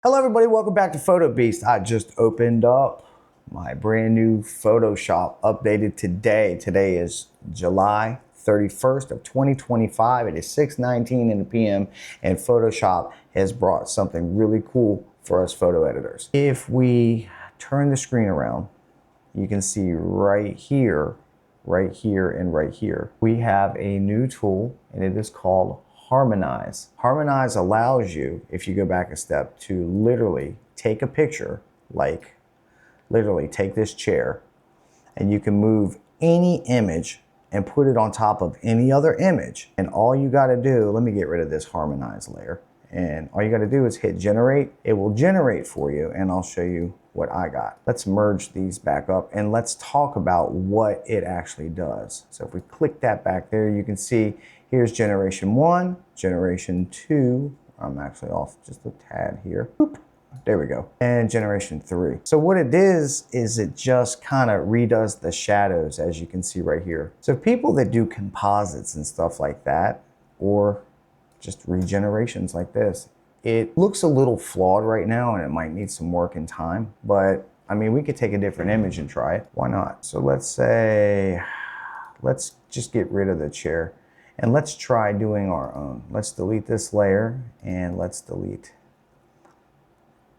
Hello everybody, welcome back to PhotoBeast. I just opened up my brand new Photoshop, updated today. Today is July 31st of 2025. It is 6:19 in the PM and Photoshop has brought something really cool for us photo editors. If we turn the screen around, you can see right here, and right here, we have a new tool and it is called Harmonize. Harmonize allows you, if you go back a step, to literally take a picture, like literally take this chair, and you can move any image and put it on top of any other image. And all you gotta do, let me get rid of this Harmonize layer. And all you gotta do is hit generate. It will generate for you, and I'll show you what I got. Let's merge these back up and let's talk about what it actually does. So if we click that back there, you can see here's generation 1, generation 2. I'm actually off just a tad here. Boop. There we go. And generation 3. So what it is it just kind of redoes the shadows, as you can see right here. So people that do composites and stuff like that, or just regenerations like this, it looks a little flawed right now and it might need some work and time, but I mean, we could take a different image and try it. Why not? So let's say, let's just get rid of the chair and let's try doing our own. Let's delete this layer and let's delete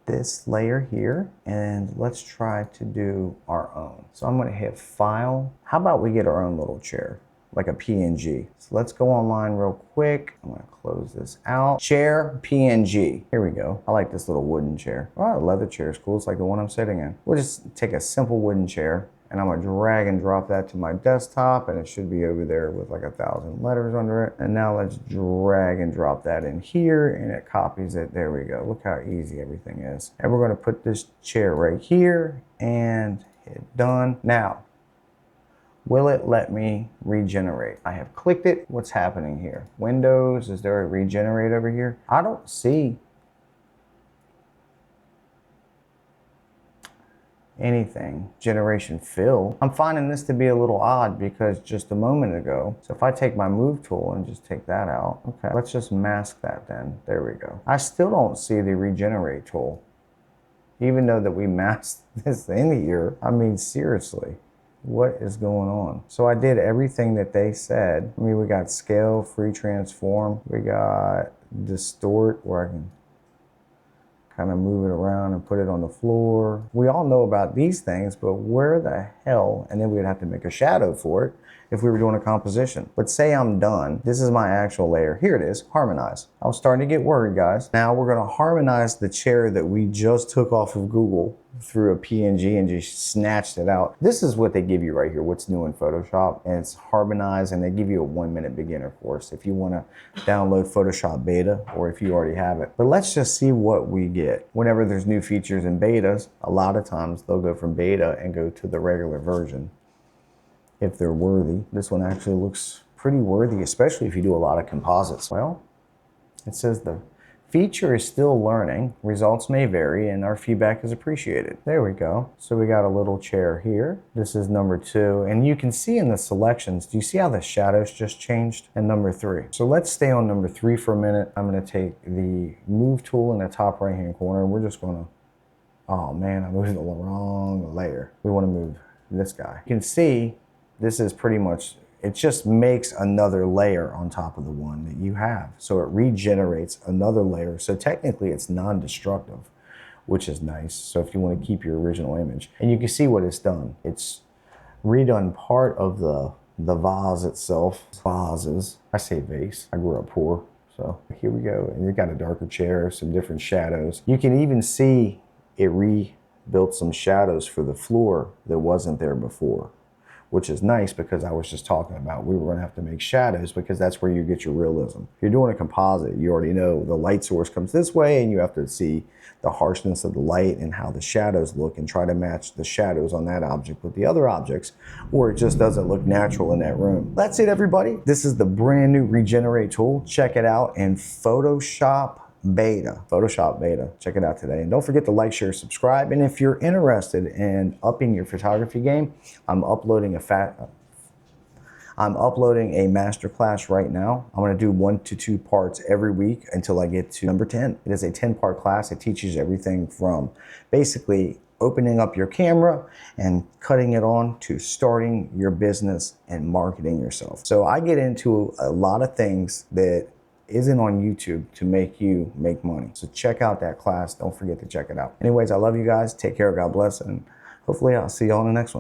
this layer here and let's try to do our own. So I'm gonna hit File. How about we get our own little chair, like a PNG. So let's go online real quick. I'm gonna close this out. Chair, PNG. Here we go. I like this little wooden chair. Oh, the leather chair is cool. It's like the one I'm sitting in. We'll just take a simple wooden chair and I'm gonna drag and drop that to my desktop and it should be over there with like 1,000 letters under it. And now let's drag and drop that in here and it copies it. There we go. Look how easy everything is. And we're gonna put this chair right here and hit done. Now, will it let me regenerate? I have clicked it. What's happening here? Windows, is there a regenerate over here? I don't see anything. Generation fill. I'm finding this to be a little odd because just a moment ago, so if I take my move tool and just take that out, okay, let's just mask that then. There we go. I still don't see the regenerate tool, even though that we masked this in here. I mean, seriously. What is going on? So I did everything that they said. I mean, we got scale, free transform. We got distort, where I can kind of move it around and put it on the floor. We all know about these things, but where the hell? And then we'd have to make a shadow for it if we were doing a composition. But say I'm done. This is my actual layer. Here it is, Harmonize. I was starting to get worried, guys. Now we're gonna harmonize the chair that we just took off of Google through a PNG and just snatched it out. This is what they give you right here, what's new in Photoshop, and it's Harmonize, and they give you a 1-minute beginner course if you wanna download Photoshop beta or if you already have it. But let's just see what we get. Whenever there's new features in betas, a lot of times they'll go from beta and go to the regular version if they're worthy. This one actually looks pretty worthy, especially if you do a lot of composites. Well, it says the feature is still learning. Results may vary and our feedback is appreciated. There we go. So we got a little chair here. This is number 2. And you can see in the selections, do you see how the shadows just changed? And number 3. So let's stay on number 3 for a minute. I'm gonna take the move tool in the top right-hand corner. We're just gonna, oh man, I moved the wrong layer. We wanna move this guy. You can see this is pretty much, it just makes another layer on top of the one that you have. So it regenerates another layer. So technically it's non-destructive, which is nice. So if you want to keep your original image, and you can see what it's done. It's redone part of the vase itself. Vases, I say vase, I grew up poor. So here we go. And you got a darker chair, some different shadows. You can even see it rebuilt some shadows for the floor that wasn't there before, which is nice because I was just talking about we were gonna have to make shadows because that's where you get your realism. If you're doing a composite, you already know the light source comes this way and you have to see the harshness of the light and how the shadows look and try to match the shadows on that object with the other objects, or it just doesn't look natural in that room. That's it, everybody. This is the brand new Regenerate tool. Check it out in Photoshop beta. Check it out today. And don't forget to like, share, subscribe. And if you're interested in upping your photography game, I'm uploading I'm uploading a masterclass right now. I'm gonna do 1 to 2 parts every week until I get to number 10. It is a 10-part class. It teaches everything from basically opening up your camera and cutting it on to starting your business and marketing yourself. So I get into a lot of things that isn't on YouTube to make you make money. So check out that class. Don't forget to check it out. Anyways, I love you guys. Take care. God bless. And hopefully I'll see you all in the next one.